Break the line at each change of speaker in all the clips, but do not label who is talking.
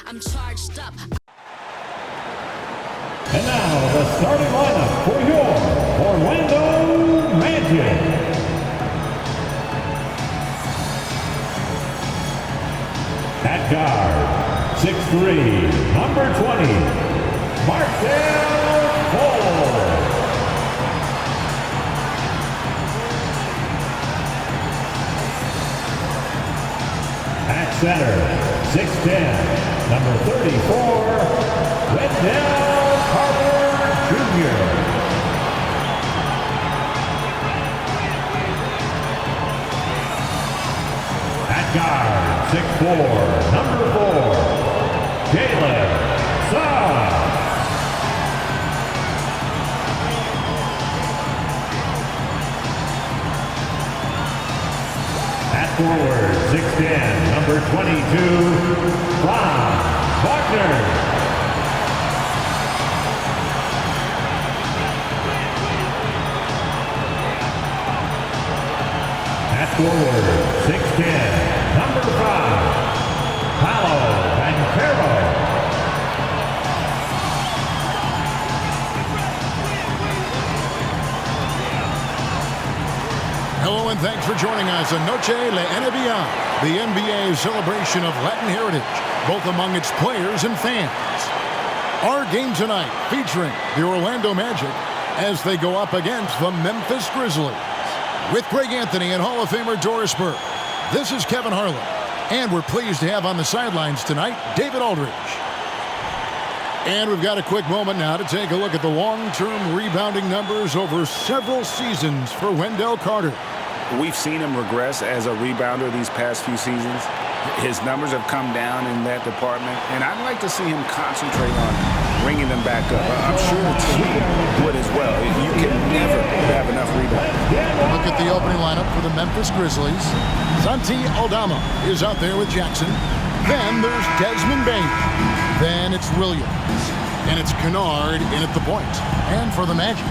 I'm charged up.
And now the starting lineup for your Orlando Magic. At guard, 6'3", number 20, Marcel Fultz. At center, 6'10", number 34, Wendell Carter Jr. At guard, 6'4", number 4, Jalen Suggs. At forward, 6'10", number 22, Franz Wagner. At forward, 6'10", number 5, Paolo Banchero.
Hello and thanks for joining us on Noche La NBA, the NBA celebration of Latin heritage, both among its players and fans. Our game tonight featuring the Orlando Magic as they go up against the Memphis Grizzlies. With Greg Anthony and Hall of Famer Doris Burke, this is Kevin Harlan, and we're pleased to have on the sidelines tonight David Aldridge. And we've got a quick moment now to take a look at the long-term rebounding numbers over several seasons for Wendell Carter.
We've seen him regress as a rebounder these past few seasons. His numbers have come down in that department, and I'd like to see him concentrate on bringing them back up. I'm sure the team would as well. You can never have enough rebounds.
Look at the opening lineup for the Memphis Grizzlies. Santi Aldama is out there with Jackson. Then there's Desmond Bain. Then it's Williams. And it's Kennard in at the point. And for the Magic,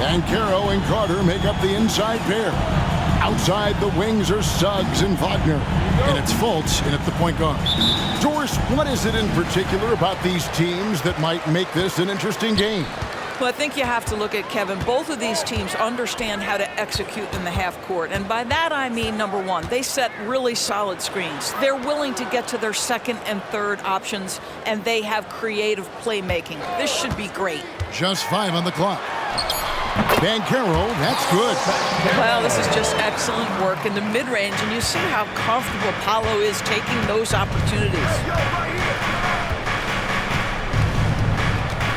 Banchero and Carter make up the inside pair. Outside the wings are Suggs and Wagner. And it's Fultz in at the point guard. Doris, what is it in particular about these teams that might make this an interesting game?
Well, I think you have to look at, Kevin, both of these teams understand how to execute in the half court. And by that, I mean, number one, they set really solid screens. They're willing to get to their second and third options, and they have creative playmaking. This should be great.
Just 5 on the clock. Banchero, that's good.
Well, this is just excellent work in the mid-range, and you see how comfortable Paolo is taking those opportunities.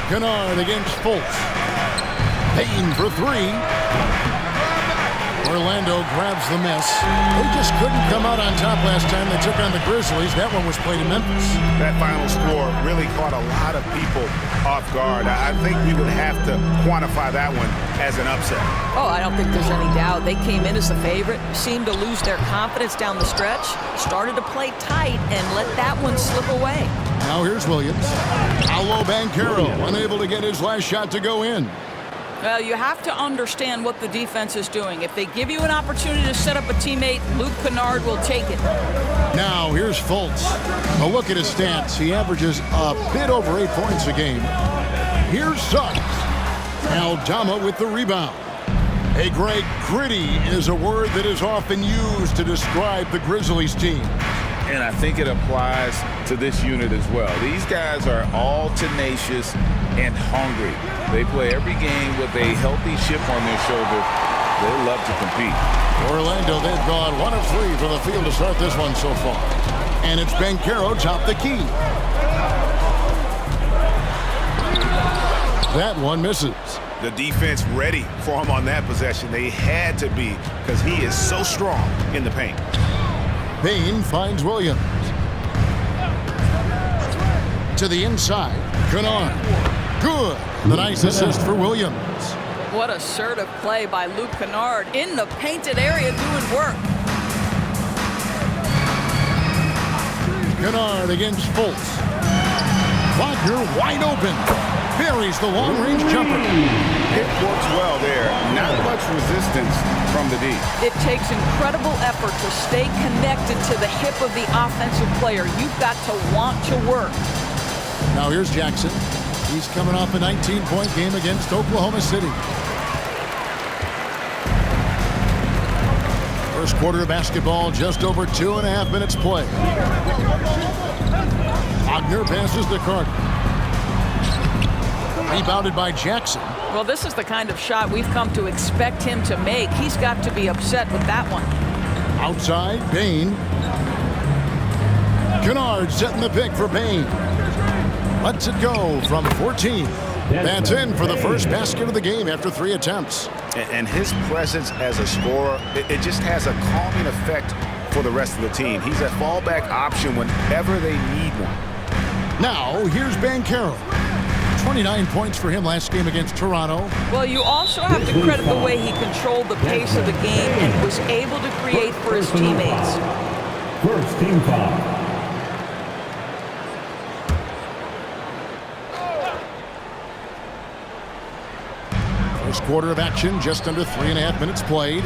Kennard against Fultz. Payne for 3. Orlando grabs the miss. They just couldn't come out on top last time they took on the Grizzlies. That one was played in Memphis.
That final score really caught a lot of people off guard. I think we would have to quantify that one as an upset.
Oh, I don't think there's any doubt. They came in as the favorite, seemed to lose their confidence down the stretch, started to play tight, and let that one slip away.
Now here's Williams. Paolo Banchero unable to get his last shot to go in.
Well, you have to understand what the defense is doing. If they give you an opportunity to set up a teammate, Luke Kennard will take it.
Now here's Fultz. A look at his stats. He averages a bit over 8 points a game. Here's Suggs. Aldama with the rebound. Hey, Greg, gritty is a word that is often used to describe the Grizzlies team.
And I think it applies to this unit as well. These guys are all tenacious and hungry. They play every game with a healthy chip on their shoulder. They love to compete.
Orlando, they've gone 1 of 3 from the field to start this one so far. And it's Banchero top the key. That one misses.
The defense ready for him on that possession. They had to be because he is so strong in the paint.
Bain finds Williams. To the inside. Kennard. Good. The nice assist for Williams.
What assertive play by Luke Kennard in the painted area doing work.
Kennard against Fultz. Wagner wide open. Buries the long-range jumper.
It works well there. Not much resistance from the D.
It takes incredible effort to stay connected to the hip of the offensive player. You've got to want to work.
Now here's Jackson. He's coming off a 19-point game against Oklahoma City. First quarter of basketball, just over 2.5 minutes play. Wagner passes to Carter. Rebounded by Jackson.
Well, this is the kind of shot we've come to expect him to make. He's got to be upset with that one.
Outside, Bain. Kennard setting the pick for Bain. Lets it go from 14. That's in for the first basket of the game after 3 attempts.
And his presence as a scorer, it just has a calming effect for the rest of the team. He's a fallback option whenever they need one.
Now, here's Banchero. 29 points for him last game against Toronto.
Well, you also have to credit the way he controlled the pace of the game and was able to create for his teammates.
First team foul.
First quarter of action, just under 3.5 minutes played.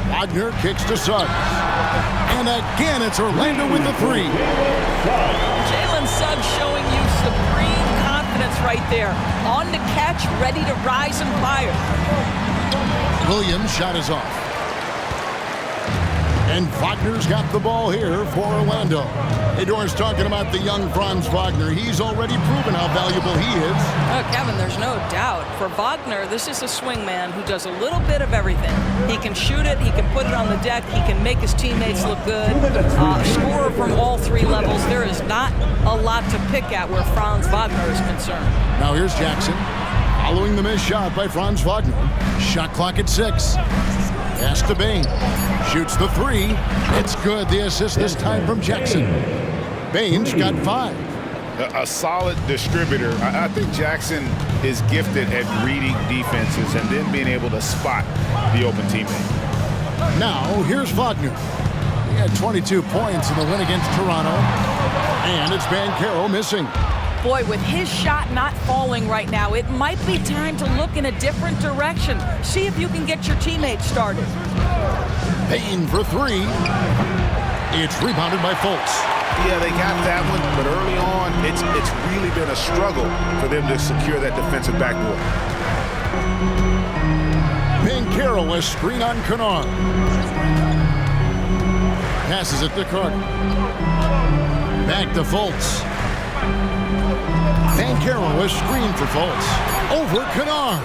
Wagner kicks to Suggs. And again, it's Orlando with the 3.
Jalen Suggs showing you supreme confidence right there. On the catch, ready to rise and fire.
Williams' shot is off. And Wagner's got the ball here for Orlando. Hey, Doris, talking about the young Franz Wagner. He's already proven how valuable he is.
Oh, Kevin, there's no doubt. For Wagner, this is a swing man who does a little bit of everything. He can shoot it, he can put it on the deck, he can make his teammates look good. Scorer from all 3 levels. There is not a lot to pick at where Franz Wagner is concerned.
Now here's Jackson. Following the missed shot by Franz Wagner. Shot clock at 6. Pass to Bain. Shoots the 3. It's good. The assist this time from Jackson. Bain's got 5.
A solid distributor. I think Jackson is gifted at reading defenses and then being able to spot the open teammate.
Now, here's Wagner. He had 22 points in the win against Toronto. And it's Banchero missing.
Boy, with his shot not falling right now, it might be time to look in a different direction. See if you can get your teammates started.
Bain for 3. It's rebounded by Fultz.
Yeah, they got that one, but early on, it's really been a struggle for them to secure that defensive backboard.
Banchero, a screen on Kennard. Passes it to Carter. Back to Fultz. Banchero, a screen for Fultz. Over Kennard.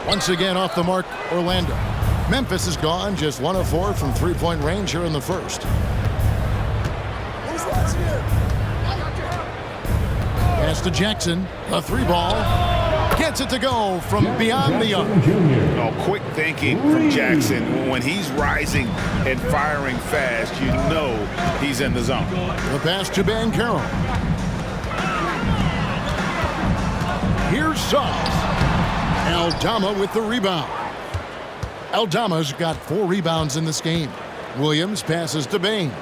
Once again off the mark, Orlando. Memphis is gone, just 1 of 4 from 3-point range here in the first. Pass to Jackson, a 3-ball. Gets it to go from beyond the arc.
Oh, quick thinking from Jackson. When he's rising and firing fast, you know he's in the zone.
The pass to Banchero. Here's Suggs. Aldama with the rebound. Aldama's got 4 rebounds in this game. Williams passes to Bain.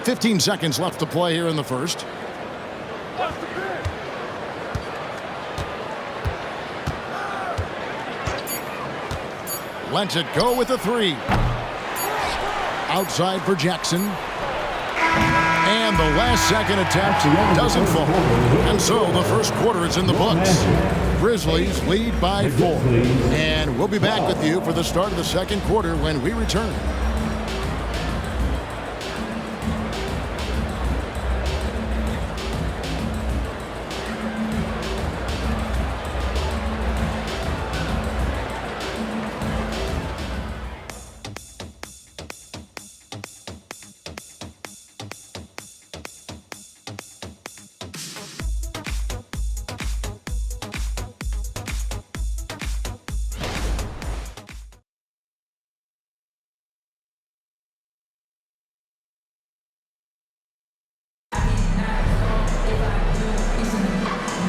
15 seconds left to play here in the first. Lets it go with the 3. Outside for Jackson. And the last second attempt doesn't fall. And so the first quarter is in the books. Grizzlies lead by 4. And we'll be back with you for the start of the second quarter when we return.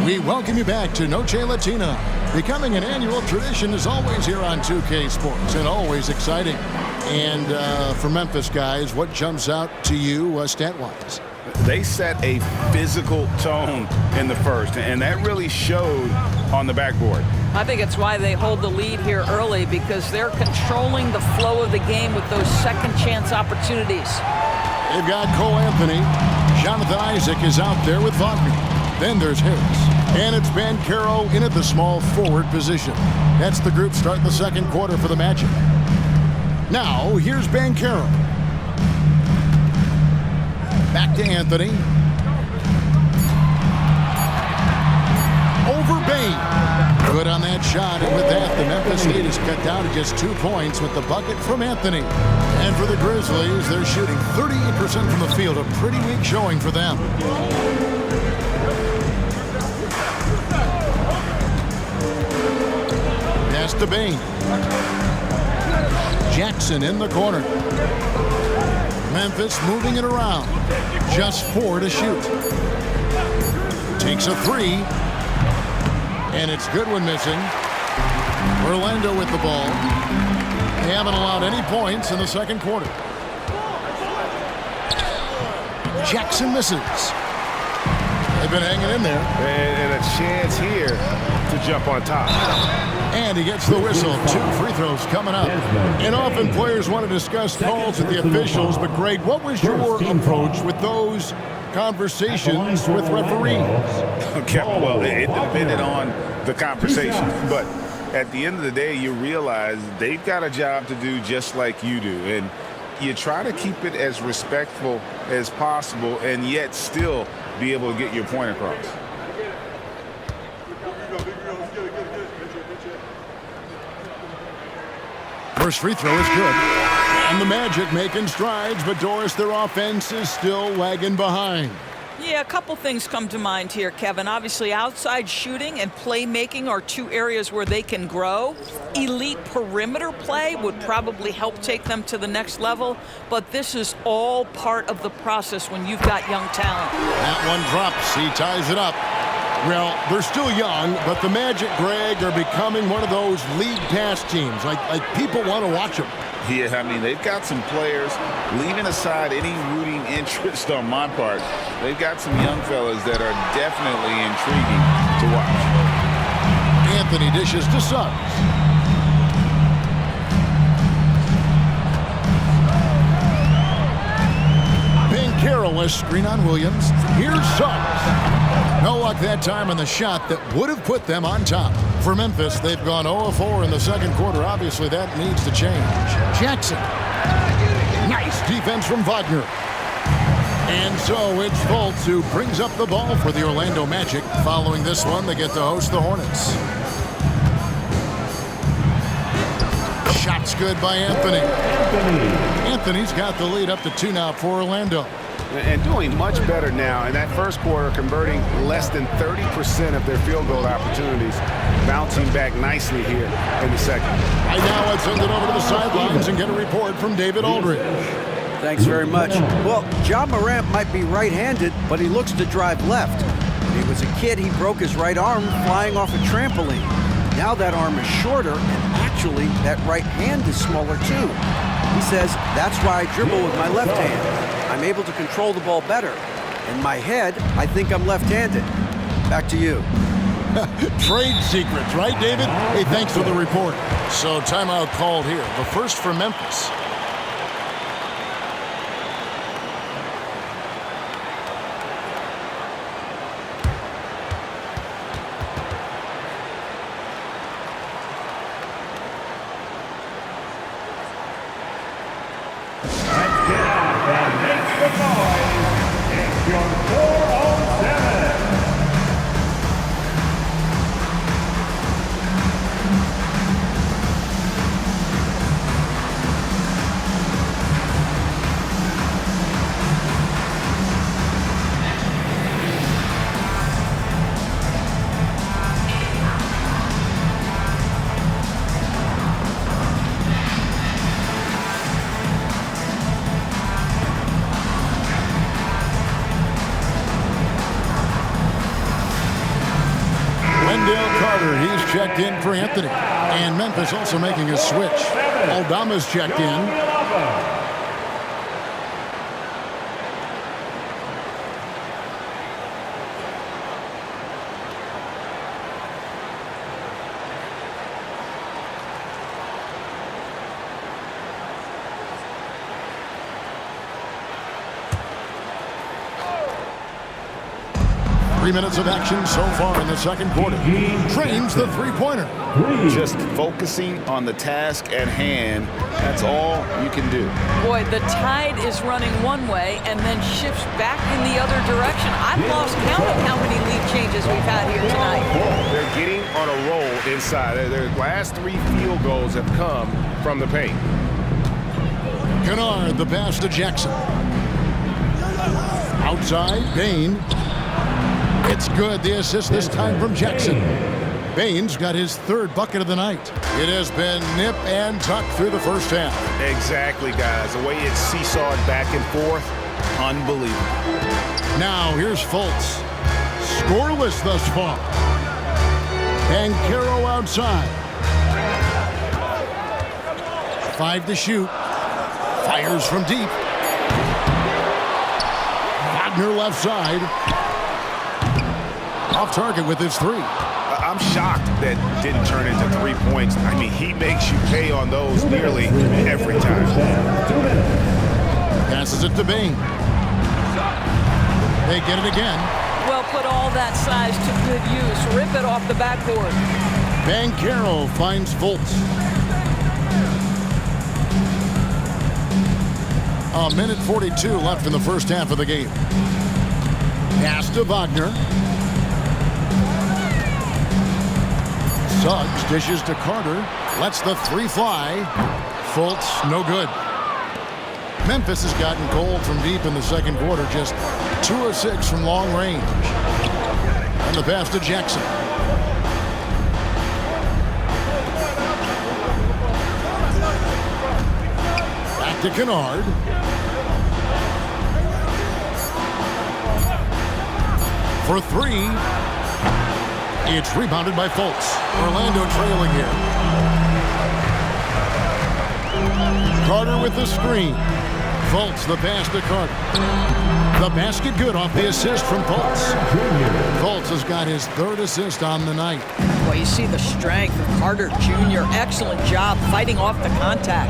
We welcome you back to Noche Latina. Becoming an annual tradition is always here on 2K Sports and always exciting. And for Memphis guys, what jumps out to you stat-wise?
They set a physical tone in the first, and that really showed on the backboard.
I think it's why they hold the lead here early, because they're controlling the flow of the game with those second chance opportunities.
They've got Cole Anthony. Jonathan Isaac is out there with Wagner. Then there's Harris. And it's Banchero in at the small forward position. That's the group starting the second quarter for the Magic. Now, here's Banchero. Back to Anthony. Over Bain. Good on that shot, and with that, the Memphis lead is cut down to just 2 points with the bucket from Anthony. And for the Grizzlies, they're shooting 38% from the field, a pretty weak showing for them. Pass to Bain. Jackson in the corner. Memphis moving it around. Just 4 to shoot. Takes a 3. And it's good when missing. Orlando with the ball. They haven't allowed any points in the second quarter. Jackson misses. They've been hanging in there.
And a chance here to jump on top.
And he gets the whistle. 2 free throws coming up. And often players want to discuss calls with the officials, but Greg, what was your approach with those conversations with referees?
Okay, well, it depended on the conversation, but at the end of the day, you realize they've got a job to do just like you do, and you try to keep it as respectful as possible and yet still be able to get your point across.
First free throw is good. And the Magic making strides, but Doris, their offense is still lagging behind.
Yeah, a couple things come to mind here, Kevin. Obviously, outside shooting and playmaking are 2 areas where they can grow. Elite perimeter play would probably help take them to the next level, but this is all part of the process when you've got young talent.
That one drops. He ties it up. Well, they're still young, but the Magic, Greg, are becoming one of those league pass teams. Like people want to watch them.
Yeah, I mean, they've got some players, leaving aside any rooting interest on my part, they've got some young fellas that are definitely intriguing to watch.
Anthony dishes to Suggs. Banchero, a screen on Williams. Here's Suggs. No luck that time on the shot that would have put them on top. For Memphis, they've gone 0-4 in the second quarter. Obviously, that needs to change. Jackson. Nice defense from Wagner. And so it's Fultz who brings up the ball for the Orlando Magic. Following this one, they get to host the Hornets. Shot's good by Anthony. Anthony's got the lead up to 2 now for Orlando.
And doing much better now in that first quarter, converting less than 30% of their field goal opportunities, bouncing back nicely here in the second.
Right now, let's send it over to the sidelines and get a report from David Aldridge.
Thanks very much. Well, John Morant might be right-handed, but he looks to drive left. When he was a kid, he broke his right arm flying off a trampoline. Now that arm is shorter, and actually, that right hand is smaller too. He says, that's why I dribble with my left hand. I'm able to control the ball better. In my head, I think I'm left-handed. Back to you.
Trade secrets, right, David? Hey, thanks for the report. So timeout called here. The first for Memphis. He's checked in for Anthony. And Memphis also making a switch. Aldama's checked in. 3 minutes of action so far in the second quarter. Trains the three-pointer.
Just focusing on the task at hand. That's all you can do.
Boy, the tide is running one way and then shifts back in the other direction. I've lost count of how many lead changes we've had here tonight.
They're getting on a roll inside. Their last 3 field goals have come from the paint.
Kennard, the pass to Jackson. Outside, Bain. It's good. The assist this time from Jackson. Bain's got his 3rd bucket of the night. It has been nip and tuck through the first half.
Exactly, guys. The way it's seesawed back and forth, unbelievable.
Now here's Fultz. Scoreless thus far. And Caro outside. 5 to shoot. Fires from deep. Wagner left side. Off target with his 3.
I'm shocked that didn't turn into 3 points. I mean, he makes you pay on those nearly every time.
Passes it to Bain. They get it again.
Well, put all that size to good use. Rip it off the backboard.
Banchero finds Fultz. A minute 42 left in the first half of the game. Pass to Wagner. Suggs dishes to Carter. Lets the 3 fly. Fultz, no good. Memphis has gotten cold from deep in the second quarter. Just 2 of 6 from long range. And the pass to Jackson. Back to Kennard. For 3. It's rebounded by Fultz. Orlando trailing here. Carter with the screen. Fultz, the pass to Carter. The basket good off the assist from Fultz. Fultz has got his 3rd assist on the night.
Well, you see the strength of Carter Jr. Excellent job fighting off the contact.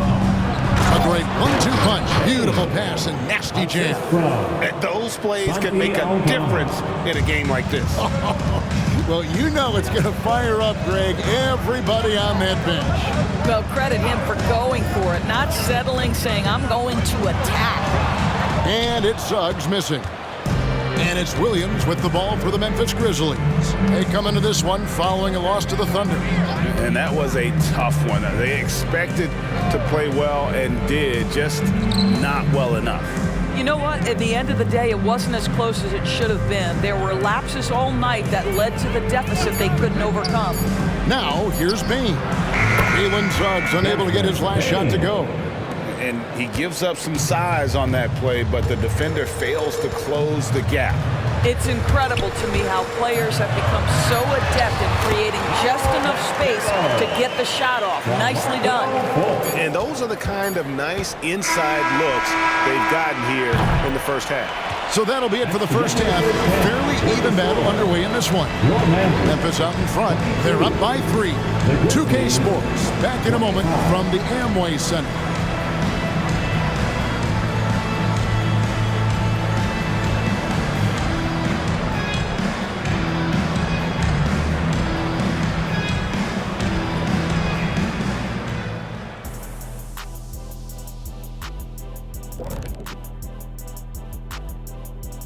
A great 1-2 punch. Beautiful pass and nasty jam.
And those plays can make a difference in a game like this.
Well, you know it's going to fire up, Greg, everybody on that bench.
Well, credit him for going for it, not settling, saying, I'm going to attack.
And it's Suggs missing. And it's Williams with the ball for the Memphis Grizzlies. They come into this one following a loss to the Thunder.
And that was a tough one. They expected to play well and did, just not well enough.
You know what? At the end of the day, it wasn't as close as it should have been. There were lapses all night that led to the deficit they couldn't overcome.
Now, here's Bain. Jalen Suggs unable to get his last shot to go.
And he gives up some size on that play, but the defender fails to close the gap.
It's incredible to me how players have become so adept at creating just enough space to get the shot off. Nicely done.
And those are the kind of nice inside looks they've gotten here in the first half.
So that'll be it for the first half. Fairly even battle underway in this one. Memphis out in front. They're up by 3. 2K Sports back in a moment from the Amway Center.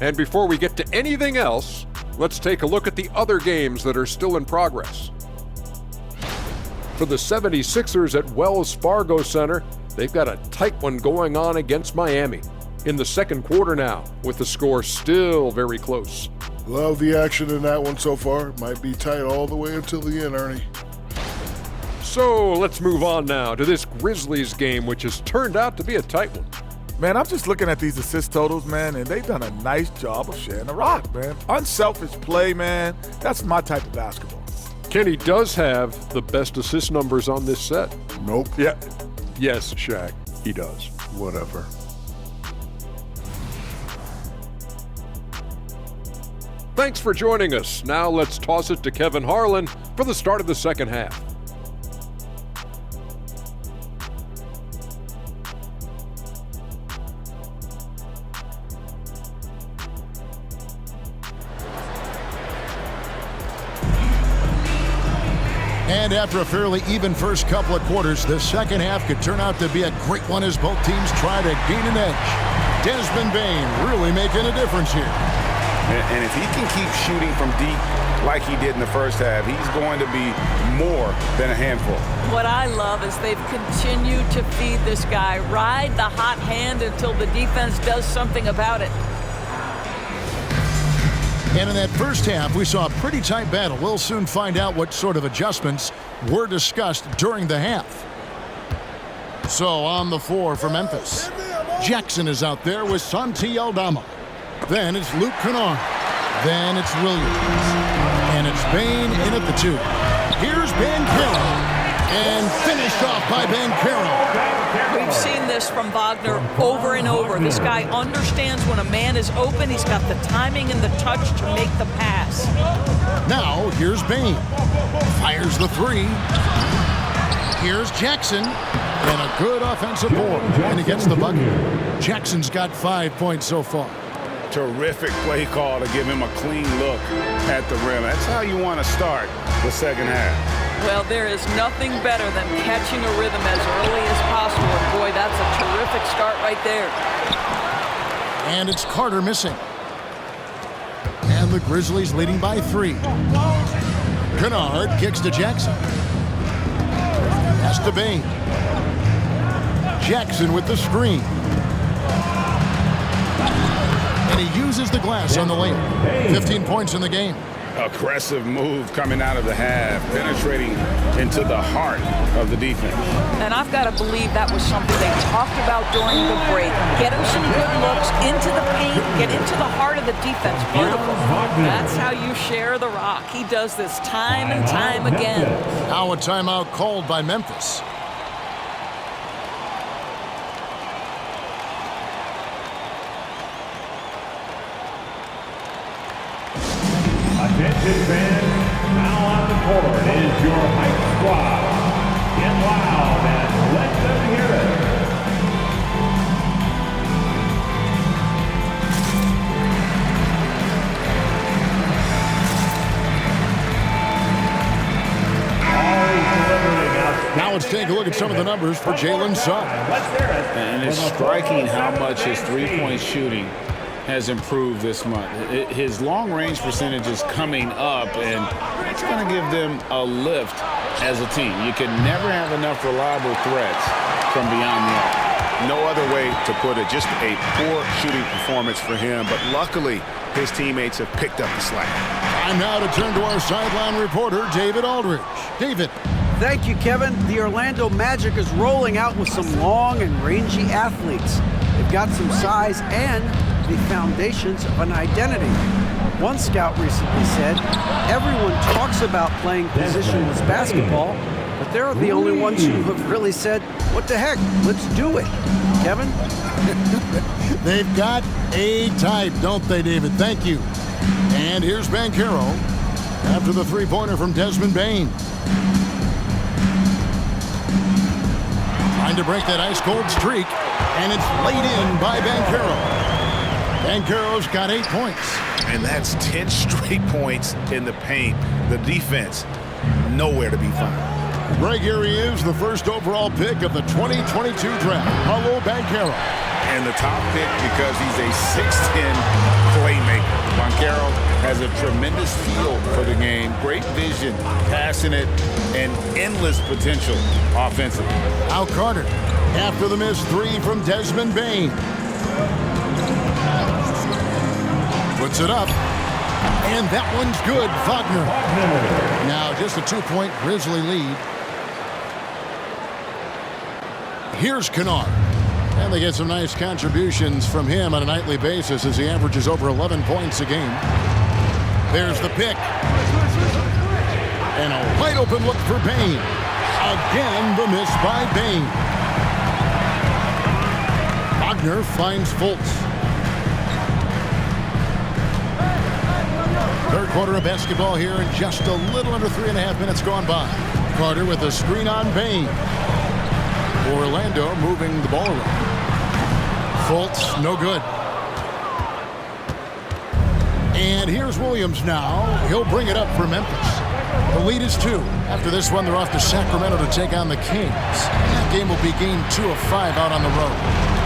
And before we get to anything else, let's take a look at the other games that are still in progress. For the 76ers at Wells Fargo Center, they've got a tight one going on against Miami. In the second quarter now, with the score still very close.
Love the action in that one so far. Might be tight all the way until the end, Ernie.
So let's move on now to this Grizzlies game, which has turned out to be a tight one.
Man, I'm just looking at these assist totals, man, and they've done a nice job of sharing the rock, man. Unselfish play, man. That's my type of basketball.
Kenny does have the best assist numbers on this set.
Nope.
Yeah. Yes, Shaq, he does.
Whatever.
Thanks for joining us. Now let's toss it to Kevin Harlan for the start of the second half.
And after a fairly even first couple of quarters, the second half could turn out to be a great one as both teams try to gain an edge. Desmond Bane really making a difference here.
And if he can keep shooting from deep like he did in the first half, he's going to be more than a handful.
What I love is they've continued to feed this guy, ride the hot hand until the defense does something about it.
And in that first half, we saw a pretty tight battle. We'll soon find out what sort of adjustments were discussed during the half. So on the floor for Memphis, Jackson is out there with Santi Aldama. Then it's Luke Kennard. Then it's Williams. And it's Bane in at the 2. Here's Banchero. And finished off by Banchero.
We've seen this from Wagner over and over. This guy understands when a man is open. He's got the timing and the touch to make the pass.
Now here's Bane. Fires the 3. Here's Jackson. And a good offensive board. And he gets the bucket. Jackson's got 5 points so far.
Terrific play call to give him a clean look at the rim. That's how you want to start the second half.
Well, there is nothing better than catching a rhythm as early as possible. And boy, that's a terrific start right there.
And it's Carter missing. And the Grizzlies leading by 3. Kennard kicks to Jackson. Pass to Bane. Jackson with the screen. And he uses the glass on the lane. 15 points in the game.
Aggressive move coming out of the half, penetrating into the heart of the defense.
And I've got to believe that was something they talked about during the break. Get him some good looks into the paint, get into the heart of the defense. Beautiful. That's how you share the rock. He does this time and time again.
Now a timeout called by Memphis.
Attention fans, now on the court is your hype squad. Get loud and let them hear it.
Now let's take a look at some of the numbers for Jalen Suggs.
And it's striking how much his three-point shooting has improved this month. His long-range percentage is coming up, and it's going to give them a lift as a team. You can never have enough reliable threats from beyond the arc. No other way to put it. Just a poor shooting performance for him, but luckily his teammates have picked up the slack.
Time now to turn to our sideline reporter, David Aldridge. David.
Thank you, Kevin. The Orlando Magic is rolling out with some long and rangy athletes. They've got some size and the foundations of an identity. One scout recently said, everyone talks about playing positionless basketball, but they're the only ones who have really said, what the heck, let's do it. Kevin?
They've got a type, don't they, David? Thank you. And here's Banchero after the three-pointer from Desmond Bane. Trying to break that ice-cold streak, and it's laid in by Banchero. Banchero's got 8 points.
And that's 10 straight points in the paint. The defense, nowhere to be found.
Right here he is, the first overall pick of the 2022 draft, Paolo Banchero.
And the top pick because he's a 6'10 playmaker. Banchero has a tremendous feel for the game, great vision, passing it, and endless potential offensively.
Now Carter, after the missed 3 from Desmond Bane. Puts it up, and that one's good. Wagner. Now just a 2-point Grizzly lead. Here's Kennard. And they get some nice contributions from him on a nightly basis as he averages over 11 points a game. There's the pick. And a wide open look for Bane. Again, the miss by Bane. Wagner finds Fultz. Third quarter of basketball here, and just a little under 3.5 minutes gone by. Carter with a screen on Bane. Orlando moving the ball around. Fultz, no good. And here's Williams now. He'll bring it up for Memphis. The lead is 2. After this one, they're off to Sacramento to take on the Kings. That game will be game 2 of 5 out on the road.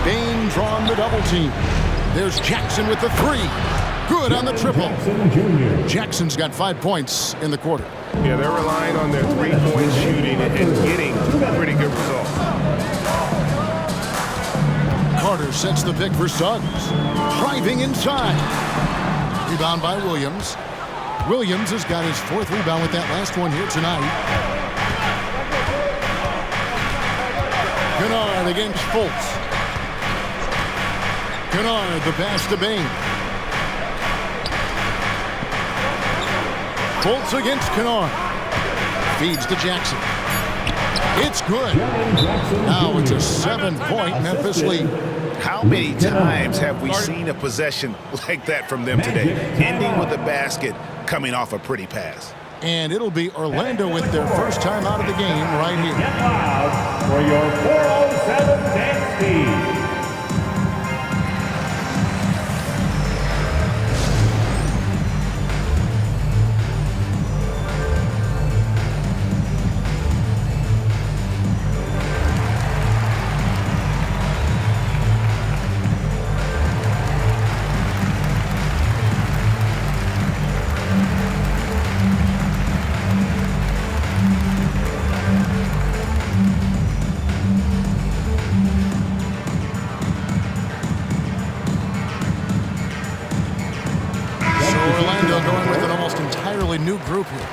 Bain drawn the double team. There's Jackson with the 3. Good on the triple. Jackson's got 5 points in the quarter.
Yeah, they're relying on their three-point shooting and getting pretty good results.
Carter sets the pick for Suggs. Driving inside. Rebound by Williams. Williams has got his 4th rebound with that last one here tonight. Kennard against Fultz. Kennard, the pass to Bain. Fultz against Kennard. Feeds to Jackson. It's good. Now it's a 7-point Memphis lead.
How many times have we seen a possession like that from them today? Ending with a basket, coming off a pretty pass.
And it'll be Orlando with their first time out of the game right here.
Get loud for your 407 dance team.
New group here.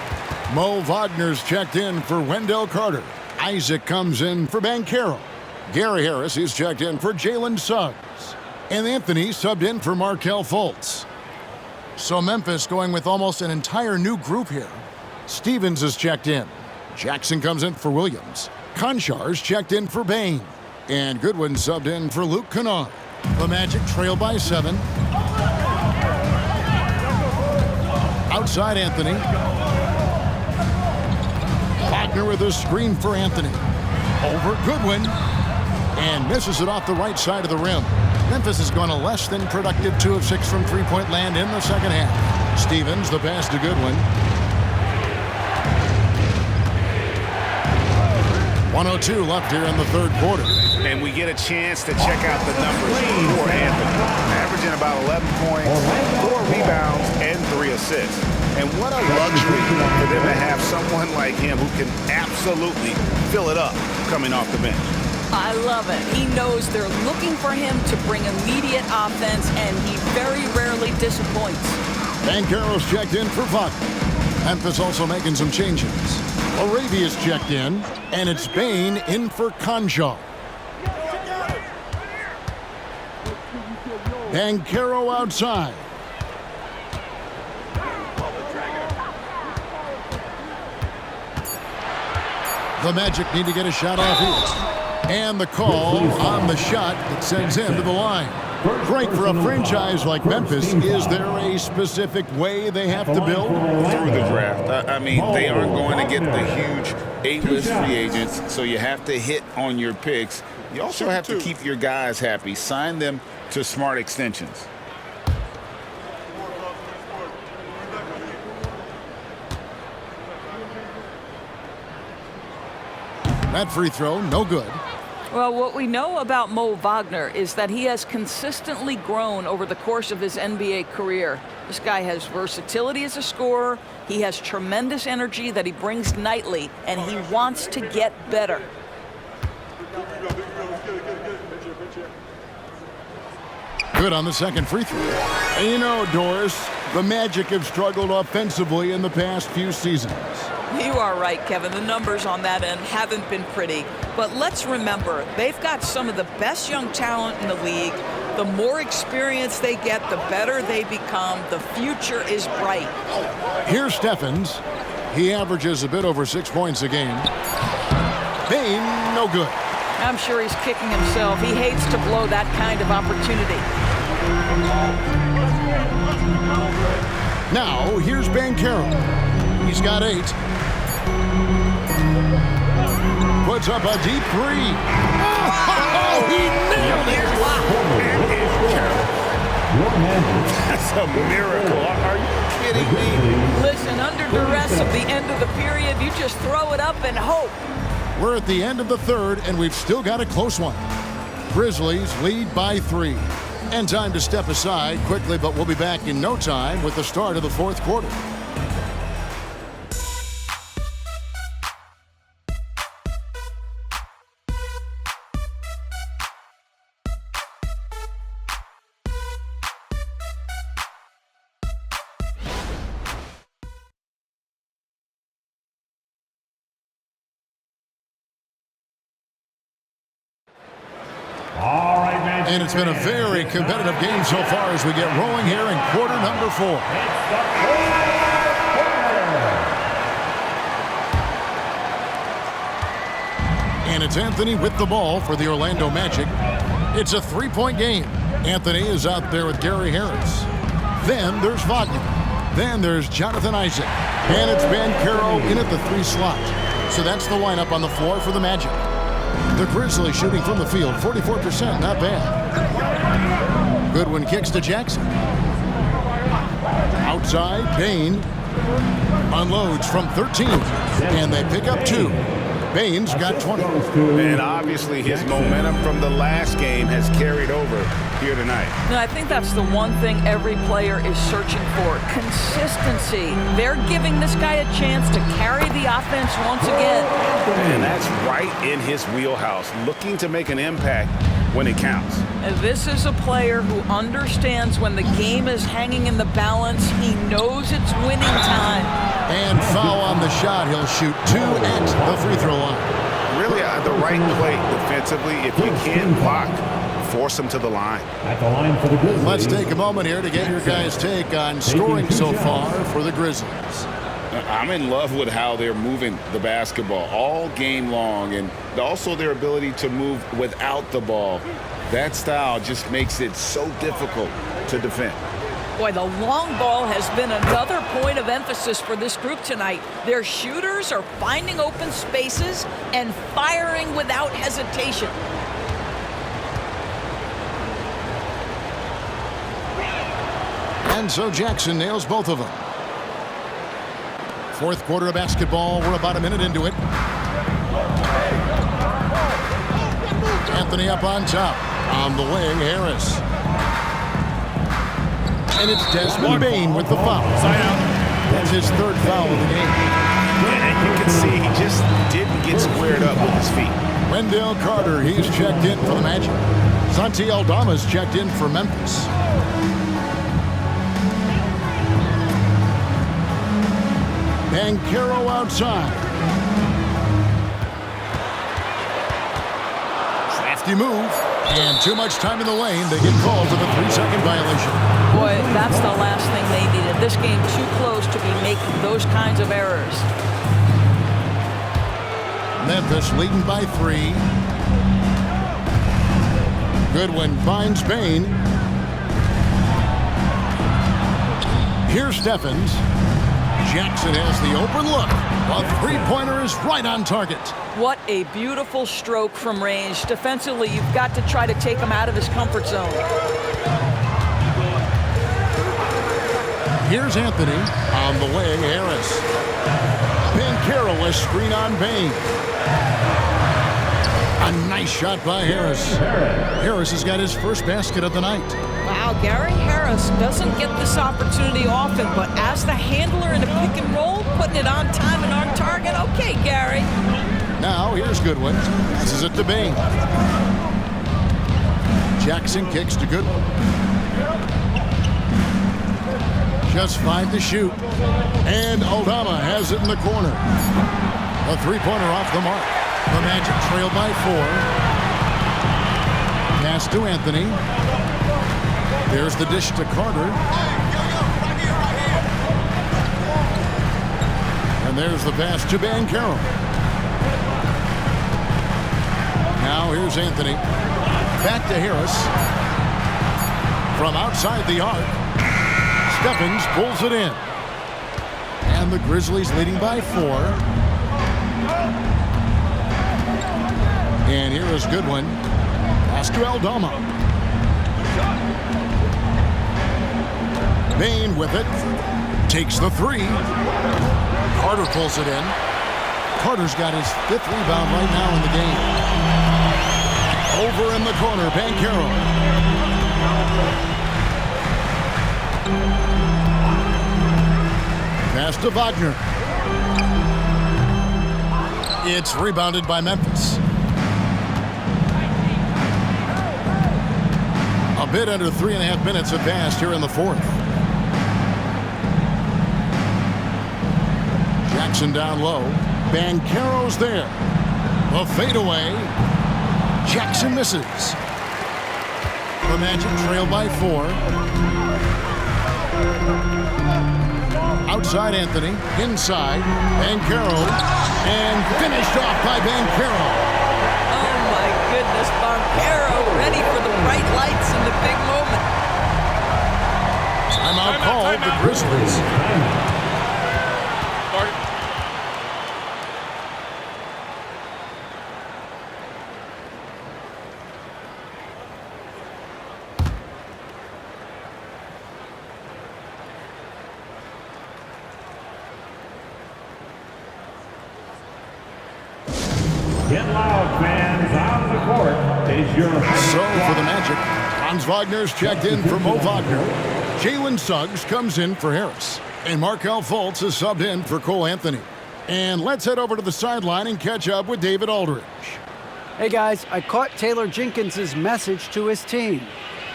Mo Wagner's checked in for Wendell Carter. Isaac comes in for Banchero. Gary Harris is checked in for Jalen Suggs. And Anthony subbed in for Markelle Fultz. So Memphis going with almost an entire new group here. Stevens is checked in. Jackson comes in for Williams. Konchar's checked in for Bain. And Goodwin subbed in for Luke Kennard. The Magic trail by 7. Outside Anthony. Wagner with a screen for Anthony. Over Goodwin. And misses it off the right side of the rim. Memphis has gone a less than productive 2 of 6 from three-point land in the second half. Stevens, the pass to Goodwin. 1:02 left here in the third quarter.
And we get a chance to check out the numbers for Anthony. Averaging about 11 points, 4 rebounds, and 3 assists. And what a luxury for them to have someone like him who can absolutely fill it up coming off the bench.
I love it. He knows they're looking for him to bring immediate offense, and he very rarely disappoints.
Banchero's checked in for Wagner. Memphis also making some changes. Arabia's checked in, and it's Bain in for Konchar. Banchero outside. The Magic need to get a shot off here. And the call on the shot that sends him to the line. Great for a franchise like Memphis. Is there a specific way they have to build?
Through the draft. I mean, they aren't going to get the huge A-list free agents, so you have to hit on your picks. You also have to keep your guys happy. Sign them to smart extensions.
That free throw, no good.
Well, what we know about Mo Wagner is that he has consistently grown over the course of his NBA career. This guy has versatility as a scorer. He has tremendous energy that he brings nightly, and he wants to get better.
Good on the second free throw. And you know, Doris, the Magic have struggled offensively in the past few seasons.
You are right, Kevin. The numbers on that end haven't been pretty. But let's remember, they've got some of the best young talent in the league. The more experience they get, the better they become. The future is bright.
Here's Steffens. He averages a bit over 6 points a game. Bain, no good.
I'm sure he's kicking himself. He hates to blow that kind of opportunity.
Now, here's Banchero. He's got 8. Puts up a deep 3. Oh, he nailed it!
That's a miracle. Are you kidding me?
Listen, under duress at the end of the period, you just throw it up and hope.
We're at the end of the third, and we've still got a close one. Grizzlies lead by 3. And time to step aside quickly, but we'll be back in no time with the start of the fourth quarter.
All right, man.
And it's been a very competitive game so far as we get rolling here in quarter number 4. And it's Anthony with the ball for the Orlando Magic. It's a 3-point game. Anthony is out there with Gary Harris. Then there's Wagner. Then there's Jonathan Isaac. And it's Banchero in at the 3 slot. So that's the lineup on the floor for the Magic. The Grizzlies shooting from the field, 44%, not bad. Goodwin kicks to Jackson. Outside, Payne unloads from 13, and they pick up 2. Baines got 20.
And obviously his momentum from the last game has carried over here tonight.
And I think that's the one thing every player is searching for, consistency. They're giving this guy a chance to carry the offense once again.
And that's right in his wheelhouse, looking to make an impact when it counts.
And this is a player who understands when the game is hanging in the balance. He knows it's winning time.
And foul on the shot. He'll shoot 2 at the free throw line.
Really the right play defensively. If you can't block, force him to the line.
At the line for the Grizzlies.
Let's take a moment here to get your guys' take on scoring so far for the Grizzlies.
I'm in love with how they're moving the basketball all game long, and also their ability to move without the ball. That style just makes it so difficult to defend.
Boy, the long ball has been another point of emphasis for this group tonight. Their shooters are finding open spaces and firing without hesitation.
And so Jackson nails both of them. Fourth quarter of basketball. We're about a minute into it. Anthony up on top. On the wing, Harris. And it's Desmond Bane with the foul. That's his 3rd foul of the game.
And you can see he just didn't get squared up with his feet.
Wendell Carter, he's checked in for the Magic. Santi Aldama's checked in for Memphis. Banchero outside. Crafty move. And too much time in the lane. They get called for the 3-second violation.
Boy, that's the last thing they needed. This game too close to be making those kinds of errors.
Memphis leading by 3. Goodwin finds Bane. Here's Steffens. Jackson has the open look. A 3-pointer is right on target.
What a beautiful stroke from range. Defensively, you've got to try to take him out of his comfort zone.
Here's Anthony. On the wing, Harris. Banchero, a screen on Bane. A nice shot by Harris. Harris has got his first basket of the night.
Wow, Gary Harris doesn't get this opportunity often, but as the handler in a pick and roll, putting it on time and on target. Okay, Gary.
Now, here's Goodwin. Passes it to Bane. Jackson kicks to Goodwin. Just 5 to shoot. And Aldama has it in the corner. A 3-pointer off the mark. The Magic trail by 4. Pass to Anthony. There's the dish to Carter. And there's the pass to Banchero. Now here's Anthony. Back to Harris. From outside the arc. Steffens pulls it in. And the Grizzlies leading by 4. And here is Goodwin. Pass to Aldama. Bain with it. Takes the three. Carter pulls it in. Carter's got his 5th rebound right now in the game. Over in the corner, Banchero. Pass to Wagner. It's rebounded by Memphis. A bit under 3.5 minutes have passed here in the 4th. Jackson down low. Banchero's there. A fadeaway. Jackson misses. The Magic trail by 4. Outside Anthony. Inside. Banchero. And finished off by Banchero.
Oh, my goodness. Banchero ready for the bright lights in the big moment.
Timeout called the Grizzlies.
Get loud, fans. On the court is your
So for the Magic, Hans Wagner's checked in for Mo Wagner. Jalen Suggs comes in for Harris. And Markelle Fultz is subbed in for Cole Anthony. And let's head over to the sideline and catch up with David Aldridge.
Hey guys, I caught Taylor Jenkins' message to his team.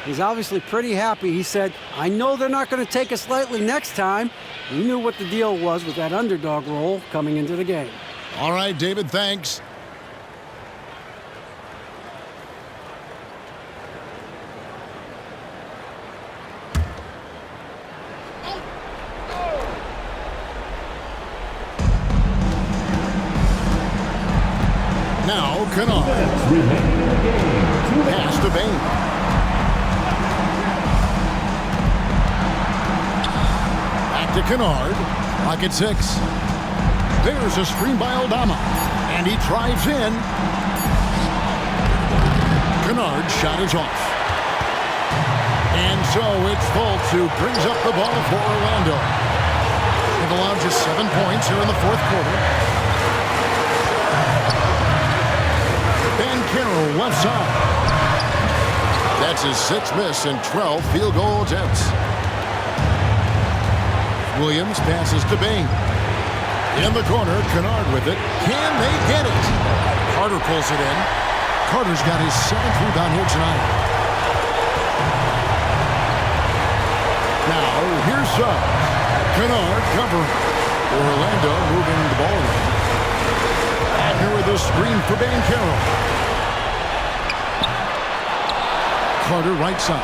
He's obviously pretty happy. He said, I know they're not going to take us lightly next time. He knew what the deal was with that underdog role coming into the game.
All right, David, thanks. Now, Kennard. Pass to Bain. Back to Kennard. Lock at 6. There's a screen by Aldama. And he drives in. Kennard's shot is off. And so it's Fultz who brings up the ball for Orlando. They've allowed just 7 points here in the 4th quarter. Banchero left side. That's his 6th miss and 12 field goal attempts. Williams passes to Bain. In the corner, Kennard with it. Can they get it? Carter pulls it in. Carter's got his 7th rebound here tonight. Now, here's Suggs. Kennard covering. Orlando moving the ball around. Wagner with a screen for Banchero. Carter right side.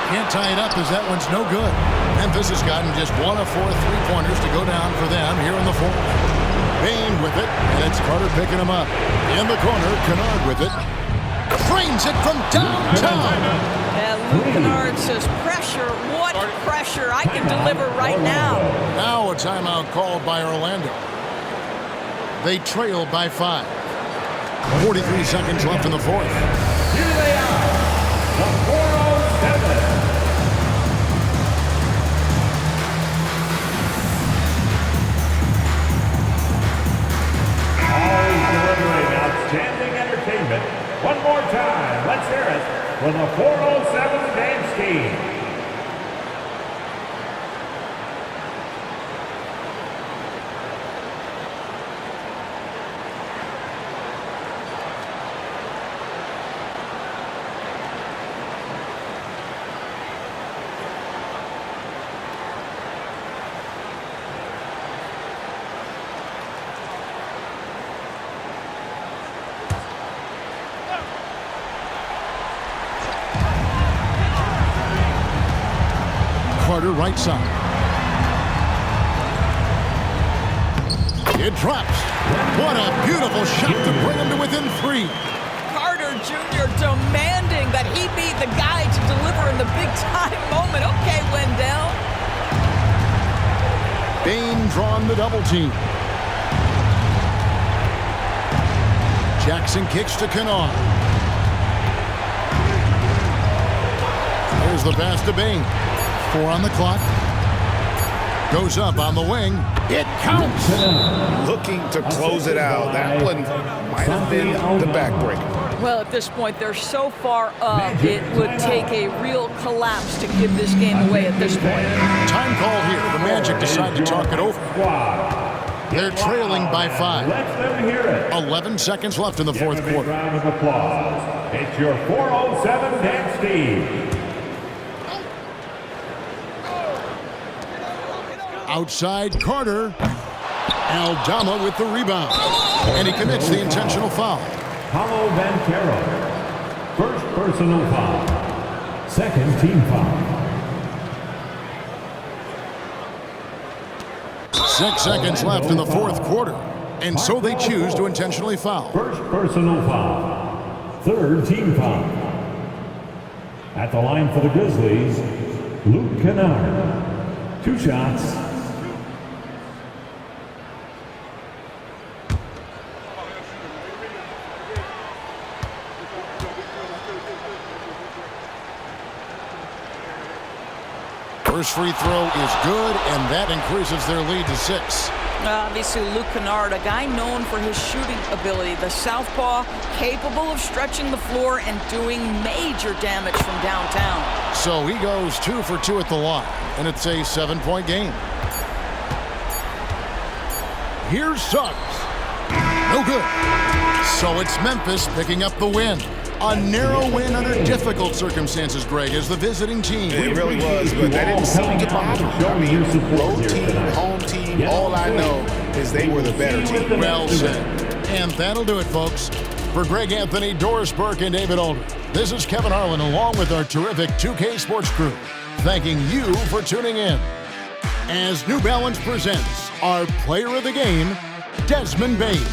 Can't tie it up as that one's no good. Memphis has gotten just 1 of 4 3-pointers to go down for them here in the 4th. Bain with it, and it's Carter picking him up. In the corner, Kennard with it. Frames it from downtown.
And Luke Kennard says, pressure, what pressure? I can deliver right now.
Now a timeout called by Orlando. They trail by 5. 43 seconds left in the 4th.
Here they are, the 407. Always delivering outstanding entertainment. One more time, let's hear it for the 407 dance team.
Carter right side. It drops. What a beautiful shot to bring him to within 3.
Carter Jr. demanding that he be the guy to deliver in the big-time moment. Okay, Wendell.
Bain drawn the double team. Jackson kicks to Kennard. Here's the pass to Bain. 4 on the clock. Goes up on the wing. It counts.
Looking to close it out. That one might have been the backbreaker.
Well, at this point, they're so far up, it would take a real collapse to give this game away at this point.
Time call here. The Magic decide to talk it over. They're trailing by 5. 11 seconds left in the fourth quarter.
Round of applause. It's your 407 Dan Steve.
Outside Carter. Aldama with the rebound. And he commits the intentional foul.
Paulo Banchero. First personal foul. Second team foul.
6 seconds left in the fourth quarter. And so they choose to intentionally foul.
First personal foul. Third team foul. At the line for the Grizzlies, Luke Kennard. 2 shots.
First free throw is good, and that increases their lead to 6.
Obviously, Luke Kennard, a guy known for his shooting ability. The southpaw, capable of stretching the floor and doing major damage from downtown.
So he goes 2 for 2 at the line, and it's a 7-point game. Here's Suggs. No good. So it's Memphis picking up the win. A narrow win under difficult circumstances, Greg, as the visiting team.
It really was, but that didn't seem to bother them. I mean, road team, home team, all I know is they were the better team.
Well said. And that'll do it, folks. For Greg Anthony, Doris Burke, and David Aldridge, this is Kevin Harlan along with our terrific 2K Sports crew, thanking you for tuning in. As New Balance presents our player of the game, Desmond Bain.